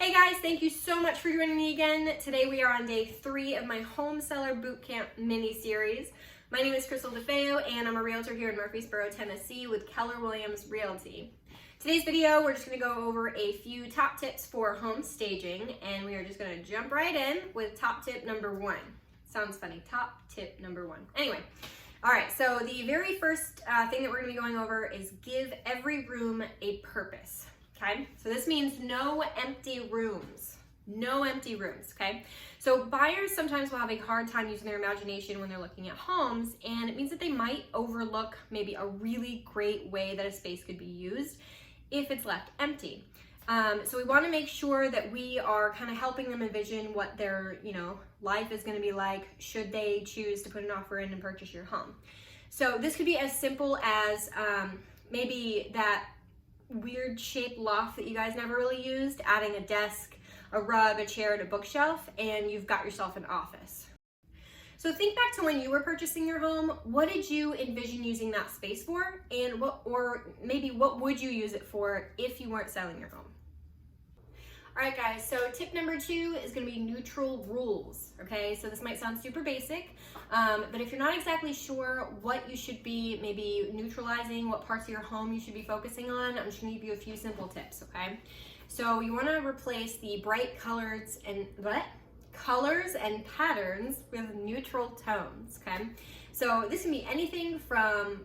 Hey guys, thank you so much for joining me again. Today we are on day 3 of my home seller bootcamp mini series. My name is CrystalDeFeo and I'm a realtor here in Murfreesboro, Tennessee with Keller Williams Realty. Today's video, we're just going to go over a few top tips for home staging, and we are just going to jump right in with top tip number 1. Sounds funny, top tip number 1. Anyway, all right, so the very first thing that we're going to be going over is give every room a purpose. Okay, so this means no empty rooms. No empty rooms, okay? So buyers sometimes will have a hard time using their imagination when they're looking at homes, and it means that they might overlook maybe a really great way that a space could be used if it's left empty. So we want to make sure that we are kind of helping them envision what their, life is going to be like should they choose to put an offer in and purchase your home. So this could be as simple as maybe that weird shaped loft that you guys never really used, adding a desk, a rug, a chair, and a bookshelf, and you've got yourself an office. So think back to when you were purchasing your home. What did you envision using that space for, and what would you use it for if you weren't selling your home? All right, guys, so tip number 2 is going to be neutral rules, okay? So this might sound super basic, but if you're not exactly sure what you should be maybe neutralizing, what parts of your home you should be focusing on, I'm just going to give you a few simple tips, okay? So you want to replace the bright colors and patterns with neutral tones, okay? So this can be anything from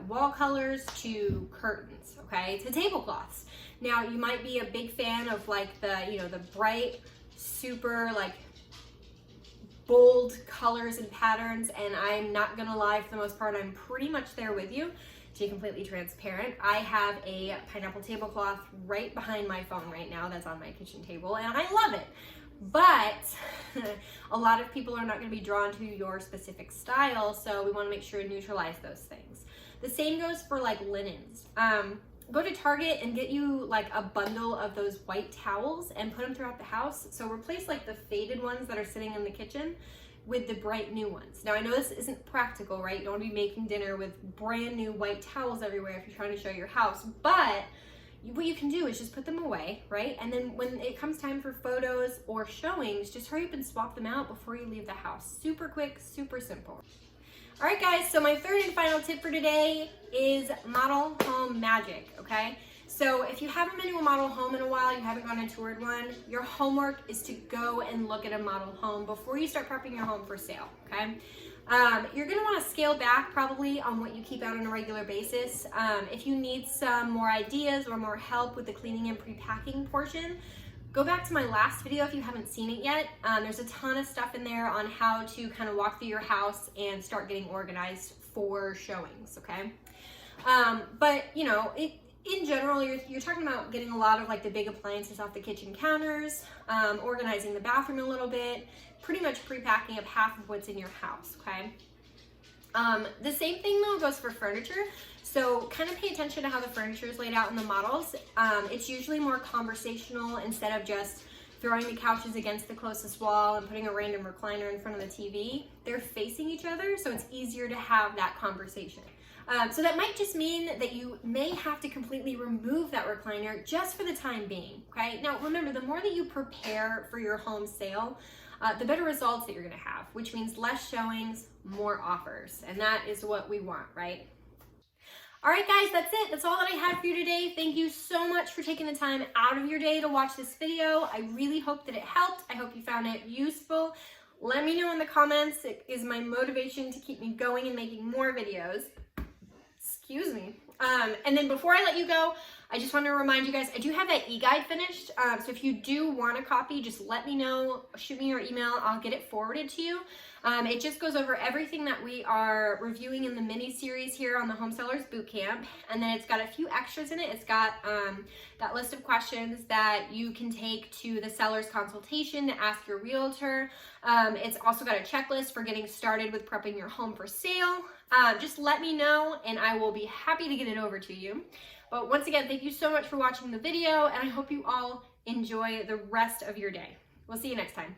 wall colors to curtains, okay, to tablecloths. Now you might be a big fan of like the bright, super bold colors and patterns, and I'm not gonna lie, for the most part, I'm pretty much there with you. To be completely transparent, I have a pineapple tablecloth right behind my phone right now that's on my kitchen table, and I love it. But a lot of people are not going to be drawn to your specific style, so we want to make sure to neutralize those things. The same goes for linens. Go to Target and get you a bundle of those white towels and put them throughout the house. So replace the faded ones that are sitting in the kitchen with the bright new ones. Now I know this isn't practical, right? You don't want to be making dinner with brand new white towels everywhere if you're trying to show your house, but what you can do is just put them away, right? And then when it comes time for photos or showings, just hurry up and swap them out before you leave the house. Super quick, super simple. All right, guys, so my third and final tip for today is model home magic, okay? So if you haven't been to a model home in a while, you haven't gone and toured one, your homework is to go and look at a model home before you start prepping your home for sale, okay? You're going to want to scale back probably on what you keep out on a regular basis. If you need some more ideas or more help with the cleaning and pre-packing portion, go back to my last video if you haven't seen it yet. There's a ton of stuff in there on how to kind of walk through your house and start getting organized for showings, okay? But in general, you're talking about getting a lot of the big appliances off the kitchen counters, organizing the bathroom a little bit, pretty much pre-packing up half of what's in your house, okay? The same thing though goes for furniture. So kind of pay attention to how the furniture is laid out in the models. It's usually more conversational instead of just throwing the couches against the closest wall and putting a random recliner in front of the TV. They're facing each other, so it's easier to have that conversation. So that might just mean that you may have to completely remove that recliner just for the time being, okay? Now remember, the more that you prepare for your home sale, the better results that you're gonna have, which means less showings, more offers, and that is what we want, right? All right, guys, that's it. That's all that I had for you today. Thank you so much for taking the time out of your day to watch this video. I really hope that it helped. I hope you found it useful. Let me know in the comments. It is my motivation to keep me going and making more videos. Excuse me. And then before I let you go, I just want to remind you guys, I do have that e-guide finished. So if you do want a copy, just let me know, shoot me your email, I'll get it forwarded to you. It just goes over everything that we are reviewing in the mini series here on the Home Sellers Bootcamp. And then it's got a few extras in it. It's got that list of questions that you can take to the seller's consultation to ask your realtor. It's also got a checklist for getting started with prepping your home for sale. Just let me know and I will be happy to get it over to you. But once again, thank you so much for watching the video, and I hope you all enjoy the rest of your day. We'll see you next time.